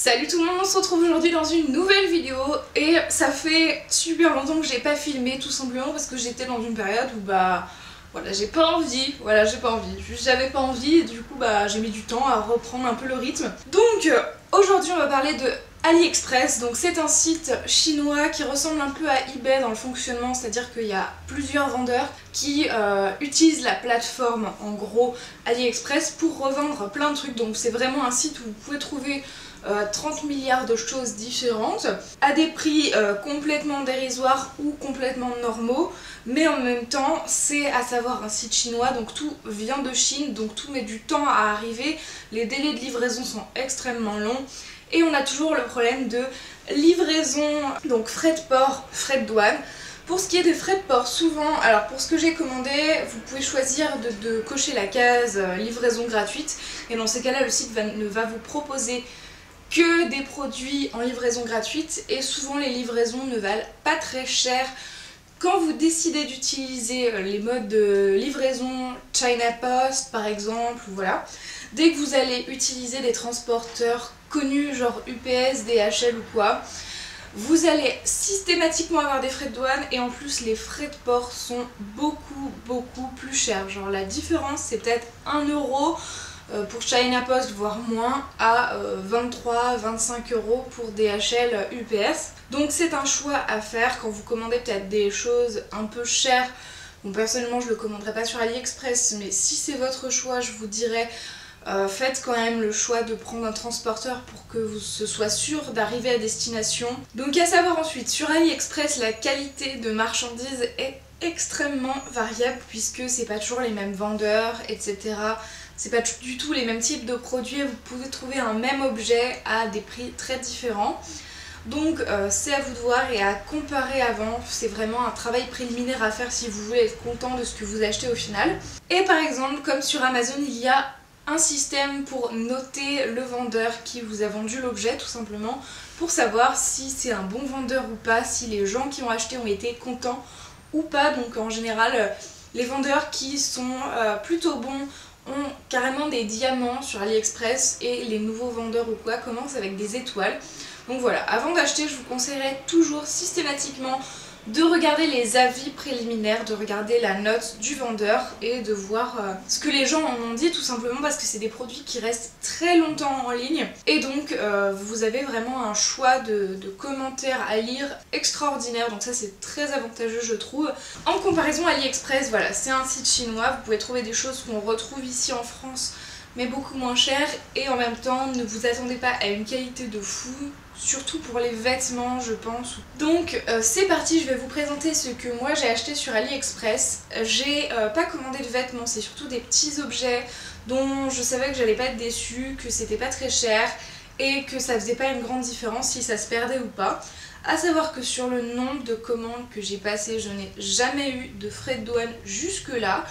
Salut tout le monde, on se retrouve aujourd'hui dans une nouvelle vidéo et ça fait super longtemps que j'ai pas filmé tout simplement parce que j'étais dans une période où voilà j'ai pas envie, juste j'avais pas envie et du coup j'ai mis du temps à reprendre un peu le rythme. Donc aujourd'hui on va parler de AliExpress, donc c'est un site chinois qui ressemble un peu à eBay dans le fonctionnement, c'est-à-dire qu'il y a plusieurs vendeurs qui utilisent la plateforme en gros AliExpress pour revendre plein de trucs, donc c'est vraiment un site où vous pouvez trouver 30 milliards de choses différentes à des prix complètement dérisoires ou complètement normaux, mais en même temps c'est à savoir un site chinois, donc tout vient de Chine, donc tout met du temps à arriver, les délais de livraison sont extrêmement longs et on a toujours le problème de livraison, donc frais de port, frais de douane. Pour ce qui est des frais de port, souvent, alors pour ce que j'ai commandé, vous pouvez choisir de cocher la case livraison gratuite, et dans ces cas-là le site ne va vous proposer que des produits en livraison gratuite et souvent les livraisons ne valent pas très cher. Quand vous décidez d'utiliser les modes de livraison China Post par exemple, voilà, dès que vous allez utiliser des transporteurs connus genre UPS, DHL ou quoi, vous allez systématiquement avoir des frais de douane et en plus les frais de port sont beaucoup plus chers. Genre la différence c'est peut-être 1 euro pour China Post, voire moins, à 23-25 € pour DHL UPS. Donc c'est un choix à faire quand vous commandez peut-être des choses un peu chères. Bon, personnellement je ne le commanderai pas sur AliExpress, mais si c'est votre choix, je vous dirais faites quand même le choix de prendre un transporteur pour que ce soit sûr d'arriver à destination. Donc à savoir ensuite, sur AliExpress, la qualité de marchandises est extrêmement variable puisque c'est pas toujours les mêmes vendeurs, etc. C'est pas du tout les mêmes types de produits, vous pouvez trouver un même objet à des prix très différents. Donc c'est à vous de voir et à comparer avant, c'est vraiment un travail préliminaire à faire si vous voulez être content de ce que vous achetez au final. Et par exemple, comme sur Amazon, il y a un système pour noter le vendeur qui vous a vendu l'objet tout simplement, pour savoir si c'est un bon vendeur ou pas, si les gens qui ont acheté ont été contents ou pas. Donc en général, les vendeurs qui sont plutôt bons ont carrément des diamants sur AliExpress et les nouveaux vendeurs ou quoi commencent avec des étoiles. Donc voilà, avant d'acheter, je vous conseillerais toujours systématiquement de regarder les avis préliminaires, de regarder la note du vendeur et de voir ce que les gens en ont dit, tout simplement parce que c'est des produits qui restent très longtemps en ligne et donc vous avez vraiment un choix de commentaires à lire extraordinaire, donc ça c'est très avantageux je trouve. En comparaison AliExpress, voilà, c'est un site chinois, vous pouvez trouver des choses qu'on retrouve ici en France mais beaucoup moins cher et en même temps ne vous attendez pas à une qualité de fou, surtout pour les vêtements je pense. Donc c'est parti, je vais vous présenter ce que moi j'ai acheté sur AliExpress. J'ai pas commandé de vêtements, c'est surtout des petits objets dont je savais que j'allais pas être déçue, que c'était pas très cher et que ça faisait pas une grande différence si ça se perdait ou pas. A savoir que sur le nombre de commandes que j'ai passé, je n'ai jamais eu de frais de douane jusque là.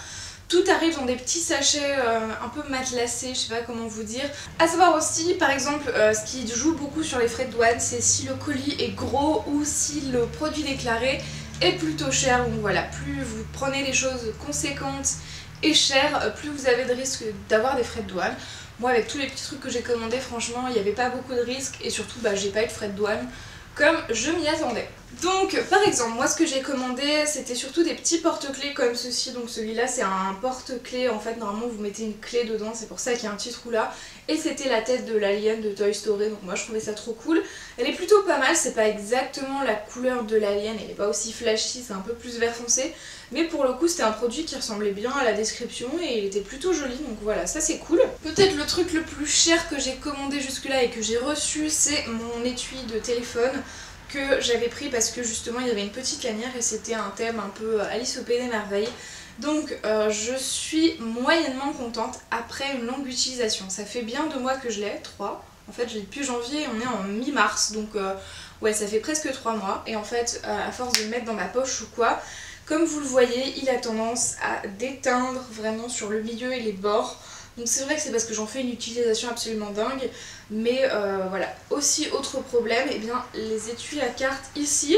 Tout arrive dans des petits sachets un peu matelassés, je sais pas comment vous dire. A savoir aussi, par exemple, ce qui joue beaucoup sur les frais de douane, c'est si le colis est gros ou si le produit déclaré est plutôt cher. Donc voilà, plus vous prenez des choses conséquentes et chères, plus vous avez de risques d'avoir des frais de douane. Moi, avec tous les petits trucs que j'ai commandés, franchement, il n'y avait pas beaucoup de risques et surtout, j'ai pas eu de frais de douane comme je m'y attendais. Donc par exemple, moi ce que j'ai commandé c'était surtout des petits porte-clés comme ceci. Donc celui-là c'est un porte-clés, en fait normalement vous mettez une clé dedans, c'est pour ça qu'il y a un petit trou là. Et c'était la tête de l'alien de Toy Story, donc moi je trouvais ça trop cool. Elle est plutôt pas mal, c'est pas exactement la couleur de l'alien, elle est pas aussi flashy, c'est un peu plus vert foncé. Mais pour le coup c'était un produit qui ressemblait bien à la description et il était plutôt joli, donc voilà, ça c'est cool. Peut-être le truc le plus cher que j'ai commandé jusque là et que j'ai reçu, c'est mon étui de téléphone que j'avais pris parce que justement il y avait une petite lanière et c'était un thème un peu Alice au Pays des Merveilles. Donc je suis moyennement contente après une longue utilisation. Ça fait bien 2 mois que je l'ai, 3. En fait je l'ai depuis janvier et on est en mi-mars, donc ouais ça fait presque 3 mois. Et en fait à force de le mettre dans ma poche ou quoi, comme vous le voyez il a tendance à déteindre vraiment sur le milieu et les bords. Donc c'est vrai que c'est parce que j'en fais une utilisation absolument dingue, mais voilà. Aussi autre problème, et bien les étuis à carte ici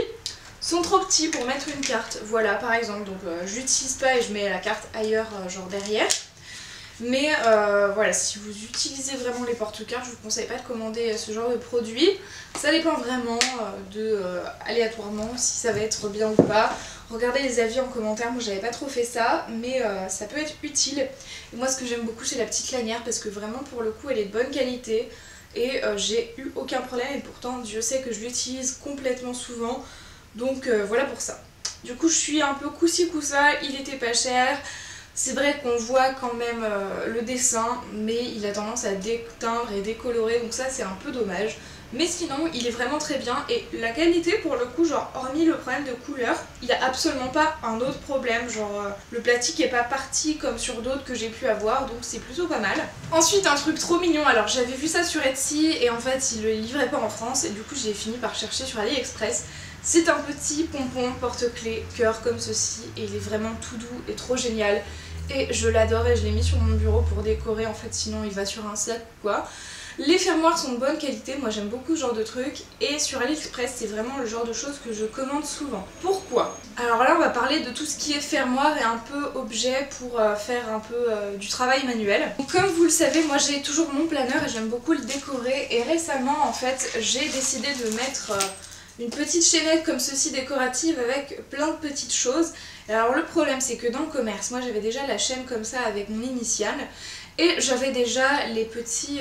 sont trop petits pour mettre une carte, voilà par exemple, donc je l'utilise pas et je mets la carte ailleurs genre derrière. Mais voilà, si vous utilisez vraiment les porte-cartes, je vous conseille pas de commander ce genre de produit. Ça dépend vraiment aléatoirement si ça va être bien ou pas. Regardez les avis en commentaire, moi j'avais pas trop fait ça, mais ça peut être utile. Et moi ce que j'aime beaucoup c'est la petite lanière parce que vraiment pour le coup elle est de bonne qualité. Et j'ai eu aucun problème et pourtant Dieu sait que je l'utilise complètement souvent. Donc voilà pour ça. Du coup je suis un peu coup-ci coup-ça, il était pas cher. C'est vrai qu'on voit quand même le dessin, mais il a tendance à déteindre et décolorer, donc ça c'est un peu dommage. Mais sinon il est vraiment très bien et la qualité pour le coup, genre hormis le problème de couleur, il n'y a absolument pas un autre problème, genre le plastique est pas parti comme sur d'autres que j'ai pu avoir, donc c'est plutôt pas mal. Ensuite un truc trop mignon, alors j'avais vu ça sur Etsy et en fait ils le livraient pas en France et du coup j'ai fini par chercher sur AliExpress. C'est un petit pompon porte-clés cœur comme ceci et il est vraiment tout doux et trop génial. Et je l'adore et je l'ai mis sur mon bureau pour décorer en fait, sinon il va sur un sac ou quoi. Les fermoirs sont de bonne qualité, moi j'aime beaucoup ce genre de trucs et sur AliExpress c'est vraiment le genre de choses que je commande souvent. Pourquoi? Alors là on va parler de tout ce qui est fermoir et un peu objet pour faire un peu du travail manuel. Donc, comme vous le savez, moi j'ai toujours mon planeur et j'aime beaucoup le décorer et récemment en fait j'ai décidé de mettre une petite chaînette comme ceci décorative avec plein de petites choses. Et alors le problème c'est que dans le commerce, moi j'avais déjà la chaîne comme ça avec mon initiale et j'avais déjà les petits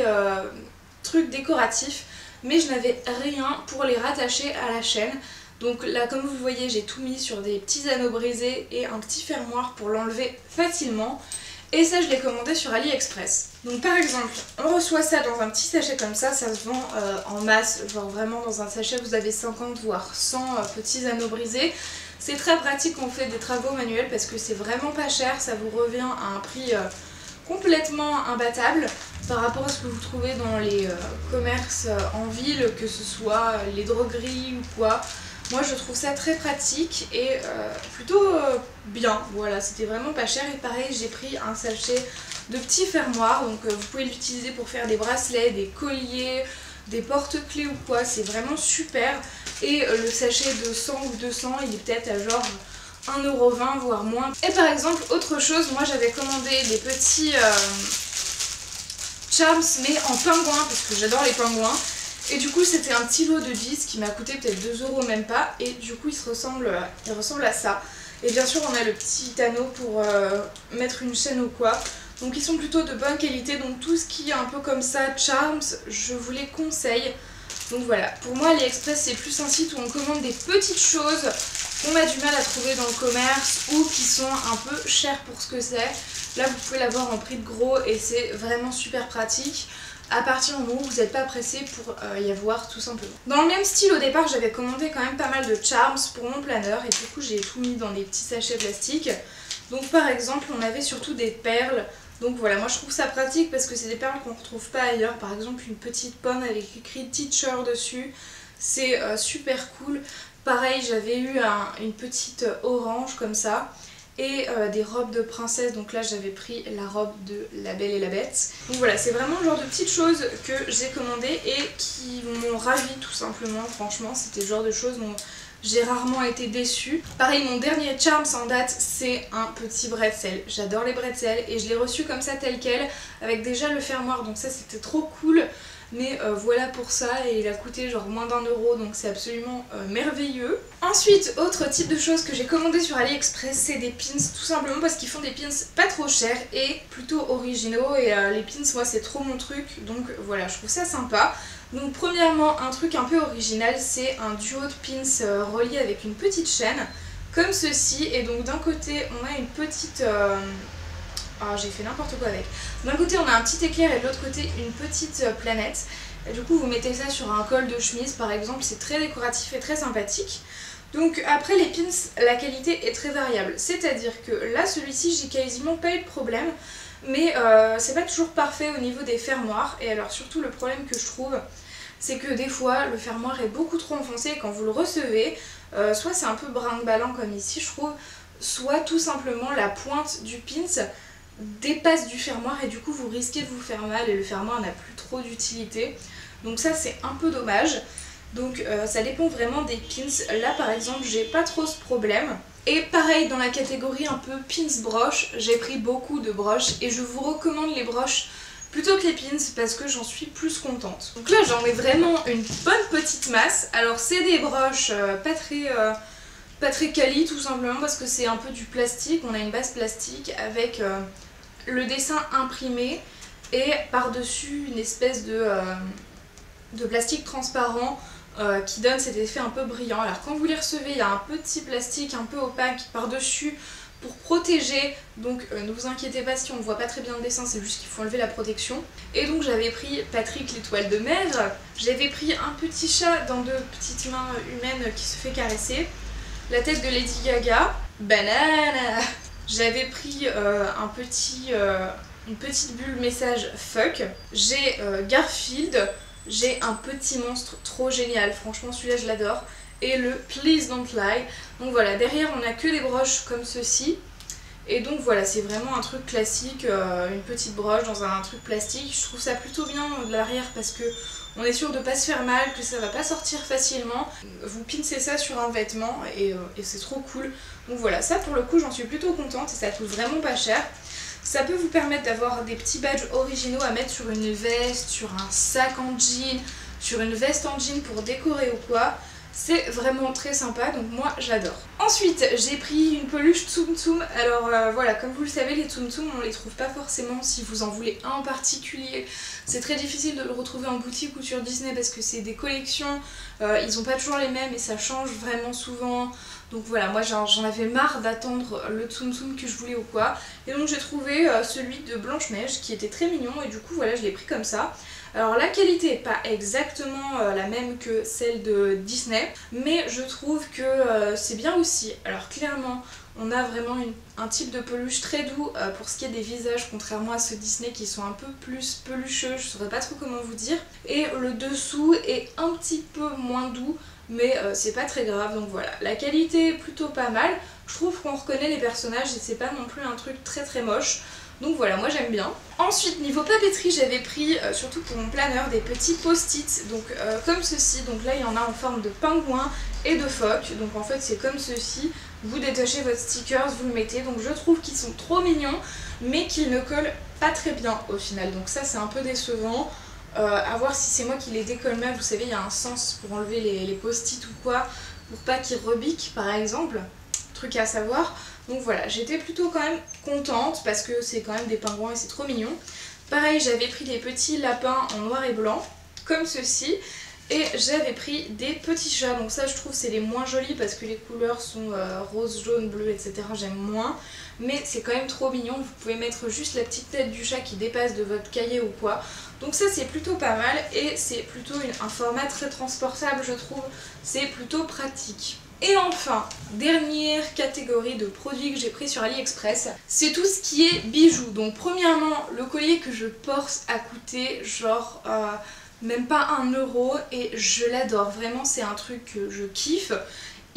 trucs décoratifs, mais je n'avais rien pour les rattacher à la chaîne. Donc là comme vous voyez j'ai tout mis sur des petits anneaux brisés et un petit fermoir pour l'enlever facilement. Et ça je l'ai commandé sur AliExpress. Donc par exemple on reçoit ça dans un petit sachet comme ça se vend en masse, genre vraiment dans un sachet vous avez 50 voire 100 petits anneaux brisés. C'est très pratique quand on fait des travaux manuels parce que c'est vraiment pas cher, ça vous revient à un prix complètement imbattable par rapport à ce que vous trouvez dans les commerces en ville, que ce soit les drogueries ou quoi. Moi je trouve ça très pratique et plutôt bien, voilà, c'était vraiment pas cher. Et pareil j'ai pris un sachet de petits fermoirs, donc vous pouvez l'utiliser pour faire des bracelets, des colliers, des porte-clés ou quoi, c'est vraiment super. Et le sachet de 100 ou 200 il est peut-être à genre 1,20 € voire moins. Et par exemple autre chose, moi j'avais commandé des petits charms mais en pingouin parce que j'adore les pingouins. Et du coup c'était un petit lot de 10 qui m'a coûté peut-être 2 € même pas. Et du coup il ressemble à ça. Et bien sûr on a le petit anneau pour mettre une chaîne ou quoi. Donc ils sont plutôt de bonne qualité. Donc tout ce qui est un peu comme ça, charms, je vous les conseille. Donc voilà, pour moi AliExpress c'est plus un site où on commande des petites choses qu'on a du mal à trouver dans le commerce ou qui sont un peu chères pour ce que c'est. Là vous pouvez l'avoir en prix de gros et c'est vraiment super pratique à partir du moment où vous n'êtes pas pressé pour y avoir tout simplement. Dans le même style au départ j'avais commandé quand même pas mal de charms pour mon planeur et du coup j'ai tout mis dans des petits sachets plastiques. Donc par exemple on avait surtout des perles. Donc voilà, moi je trouve ça pratique parce que c'est des perles qu'on ne retrouve pas ailleurs. Par exemple une petite pomme avec écrit teacher dessus, c'est super cool. Pareil j'avais eu une petite orange comme ça. Et des robes de princesse, donc là j'avais pris la robe de La Belle et la Bête. Donc voilà, c'est vraiment le genre de petites choses que j'ai commandées et qui m'ont ravie tout simplement. Franchement c'était le genre de choses dont j'ai rarement été déçue. Pareil, mon dernier charms en date c'est un petit bretzel. J'adore les bretzels et je l'ai reçu comme ça tel quel avec déjà le fermoir, donc ça c'était trop cool. Mais voilà pour ça et il a coûté genre moins d'1 € donc c'est absolument merveilleux. Ensuite, autre type de choses que j'ai commandé sur AliExpress, c'est des pins, tout simplement parce qu'ils font des pins pas trop chers et plutôt originaux. Et les pins, moi c'est trop mon truc, donc voilà, je trouve ça sympa. Donc premièrement, un truc un peu original, c'est un duo de pins relié avec une petite chaîne comme ceci. Et donc d'un côté on a une petite... Ah, j'ai fait n'importe quoi avec. D'un côté on a un petit éclair et de l'autre côté une petite planète. Et du coup vous mettez ça sur un col de chemise par exemple, c'est très décoratif et très sympathique. Donc après les pins, la qualité est très variable. C'est-à-dire que là celui-ci j'ai quasiment pas eu de problème. Mais c'est pas toujours parfait au niveau des fermoirs. Et alors surtout le problème que je trouve, c'est que des fois le fermoir est beaucoup trop enfoncé et quand vous le recevez, soit c'est un peu brinque-ballant comme ici je trouve, soit tout simplement la pointe du pins dépasse du fermoir et du coup vous risquez de vous faire mal et le fermoir n'a plus trop d'utilité. Donc ça c'est un peu dommage. Donc ça dépend vraiment des pins. Là par exemple j'ai pas trop ce problème. Et pareil dans la catégorie un peu pins broches, j'ai pris beaucoup de broches et je vous recommande les broches plutôt que les pins parce que j'en suis plus contente. Donc là j'en ai vraiment une bonne petite masse. Alors c'est des broches pas très quali tout simplement parce que c'est un peu du plastique. On a une base plastique avec le dessin imprimé et par-dessus une espèce de plastique transparent qui donne cet effet un peu brillant. Alors quand vous les recevez, il y a un petit plastique un peu opaque par-dessus pour protéger, donc ne vous inquiétez pas si on ne voit pas très bien le dessin, c'est juste qu'il faut enlever la protection. Et donc j'avais pris Patrick l'étoile de mer, j'avais pris un petit chat dans de petites mains humaines qui se fait caresser, la tête de Lady Gaga, banana. J'avais pris une petite bulle message fuck, j'ai Garfield. J'ai un petit monstre trop génial, franchement celui-là je l'adore. Et le Please Don't Lie. Donc voilà, derrière on a que des broches comme ceci. Et donc voilà, c'est vraiment un truc classique, une petite broche dans un truc plastique. Je trouve ça plutôt bien de l'arrière parce que on est sûr de pas se faire mal, que ça va pas sortir facilement. Vous pincez ça sur un vêtement et c'est trop cool. Donc voilà, ça pour le coup j'en suis plutôt contente et ça coûte vraiment pas cher. Ça peut vous permettre d'avoir des petits badges originaux à mettre sur une veste, sur un sac en jean, sur une veste en jean pour décorer ou quoi. C'est vraiment très sympa, donc moi j'adore. Ensuite j'ai pris une peluche Tsum Tsum. Alors voilà, comme vous le savez les Tsum Tsum on les trouve pas forcément si vous en voulez un en particulier. C'est très difficile de le retrouver en boutique ou sur Disney parce que c'est des collections, ils ont pas toujours les mêmes et ça change vraiment souvent. Donc voilà, moi j'en avais marre d'attendre le Tsum Tsum que je voulais ou quoi. Et donc j'ai trouvé celui de Blanche-Neige qui était très mignon et du coup voilà je l'ai pris comme ça. Alors la qualité n'est pas exactement la même que celle de Disney, mais je trouve que c'est bien aussi. Alors clairement on a vraiment un type de peluche très doux pour ce qui est des visages, contrairement à ceux Disney qui sont un peu plus pelucheux, je saurais pas trop comment vous dire. Et le dessous est un petit peu moins doux, mais c'est pas très grave, donc voilà. La qualité est plutôt pas mal, je trouve qu'on reconnaît les personnages et c'est pas non plus un truc très très moche. Donc voilà, moi j'aime bien. Ensuite, niveau papeterie, j'avais pris, surtout pour mon planeur, des petits post-it, donc comme ceci. Donc là, il y en a en forme de pingouin et de phoque. Donc en fait, c'est comme ceci. Vous détachez votre sticker, vous le mettez. Donc je trouve qu'ils sont trop mignons, mais qu'ils ne collent pas très bien au final. Donc ça, c'est un peu décevant. À voir si c'est moi qui les décolle mal. Vous savez, il y a un sens pour enlever les post-it ou quoi, pour pas qu'ils rebiquent par exemple. Truc à savoir. Donc voilà, j'étais plutôt quand même contente parce que c'est quand même des pingouins et c'est trop mignon. Pareil, j'avais pris des petits lapins en noir et blanc, comme ceci. Et j'avais pris des petits chats, donc ça je trouve c'est les moins jolis parce que les couleurs sont rose, jaune, bleu, etc. J'aime moins. Mais c'est quand même trop mignon, vous pouvez mettre juste la petite tête du chat qui dépasse de votre cahier ou quoi. Donc ça c'est plutôt pas mal et c'est plutôt un format très transportable je trouve, c'est plutôt pratique. Et enfin, dernière catégorie de produits que j'ai pris sur AliExpress, c'est tout ce qui est bijoux. Donc premièrement, le collier que je porte a coûté genre même pas 1 € et je l'adore. Vraiment, c'est un truc que je kiffe.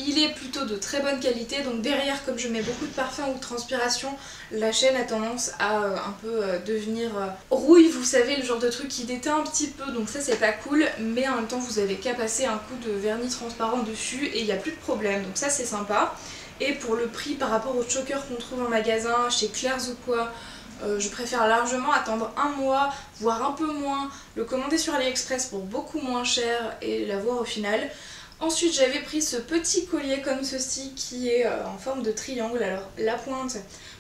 Il est plutôt de très bonne qualité, donc derrière comme je mets beaucoup de parfum ou de transpiration, la chaîne a tendance à un peu devenir rouille, vous savez, le genre de truc qui déteint un petit peu, donc ça c'est pas cool, mais en même temps vous avez qu'à passer un coup de vernis transparent dessus et il n'y a plus de problème, donc ça c'est sympa. Et pour le prix par rapport aux chokers qu'on trouve en magasin, chez Claire's ou quoi, je préfère largement attendre un mois, voire un peu moins, le commander sur AliExpress pour beaucoup moins cher et l'avoir au final. Ensuite j'avais pris ce petit collier comme ceci qui est en forme de triangle. Alors la pointe,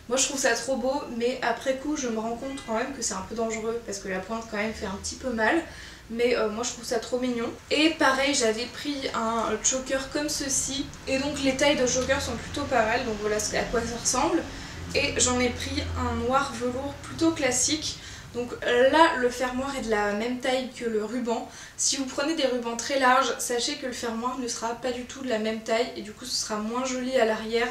moi je trouve ça trop beau, mais après coup je me rends compte quand même que c'est un peu dangereux parce que la pointe quand même fait un petit peu mal. Mais moi je trouve ça trop mignon. Et pareil j'avais pris un choker comme ceci. Et donc les tailles de choker sont plutôt pas mal, donc voilà à quoi ça ressemble. Et j'en ai pris un noir velours plutôt classique. Donc là le fermoir est de la même taille que le ruban. Si vous prenez des rubans très larges, sachez que le fermoir ne sera pas du tout de la même taille et du coup ce sera moins joli à l'arrière,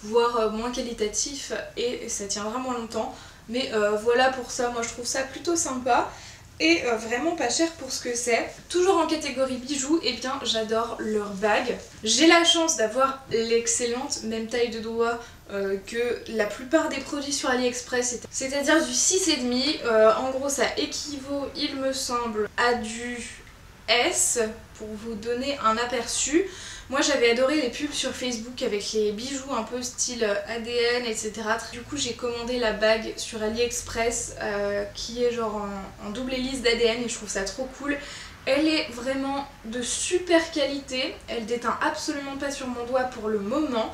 voire moins qualitatif et ça tiendra moins longtemps. Mais voilà pour ça, moi je trouve ça plutôt sympa et vraiment pas cher pour ce que c'est. Toujours en catégorie bijoux, et bien j'adore leurs bagues. J'ai la chance d'avoir l'excellente même taille de doigt que la plupart des produits sur AliExpress, c'est-à-dire du 6,5. En gros ça équivaut, il me semble, à du S pour vous donner un aperçu. Moi j'avais adoré les pubs sur Facebook avec les bijoux un peu style ADN, etc. Du coup j'ai commandé la bague sur AliExpress qui est genre en double hélice d'ADN et je trouve ça trop cool. Elle est vraiment de super qualité, elle déteint absolument pas sur mon doigt pour le moment.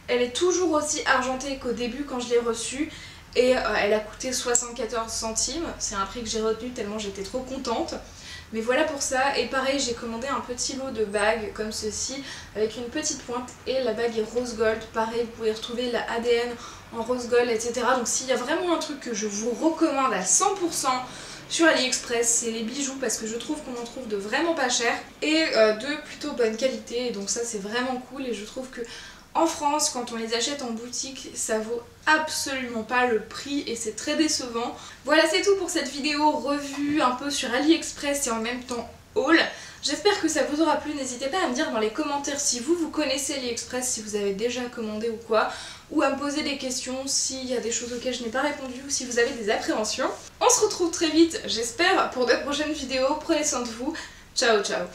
Elle est toujours aussi argentée qu'au début quand je l'ai reçue et elle a coûté 74 centimes. C'est un prix que j'ai retenu tellement j'étais trop contente. Mais voilà pour ça, et pareil j'ai commandé un petit lot de bagues comme ceci avec une petite pointe et la bague est rose gold. Pareil vous pouvez retrouver la ADN en rose gold, etc. Donc s'il y a vraiment un truc que je vous recommande à 100% sur AliExpress, c'est les bijoux parce que je trouve qu'on en trouve de vraiment pas cher et de plutôt bonne qualité, et donc ça c'est vraiment cool. Et je trouve que en France, quand on les achète en boutique, ça vaut absolument pas le prix et c'est très décevant. Voilà, c'est tout pour cette vidéo revue un peu sur AliExpress et en même temps haul. J'espère que ça vous aura plu, n'hésitez pas à me dire dans les commentaires si vous connaissez AliExpress, si vous avez déjà commandé ou quoi, ou à me poser des questions s'il y a des choses auxquelles je n'ai pas répondu ou si vous avez des appréhensions. On se retrouve très vite, j'espère, pour de prochaines vidéos. Prenez soin de vous. Ciao ciao.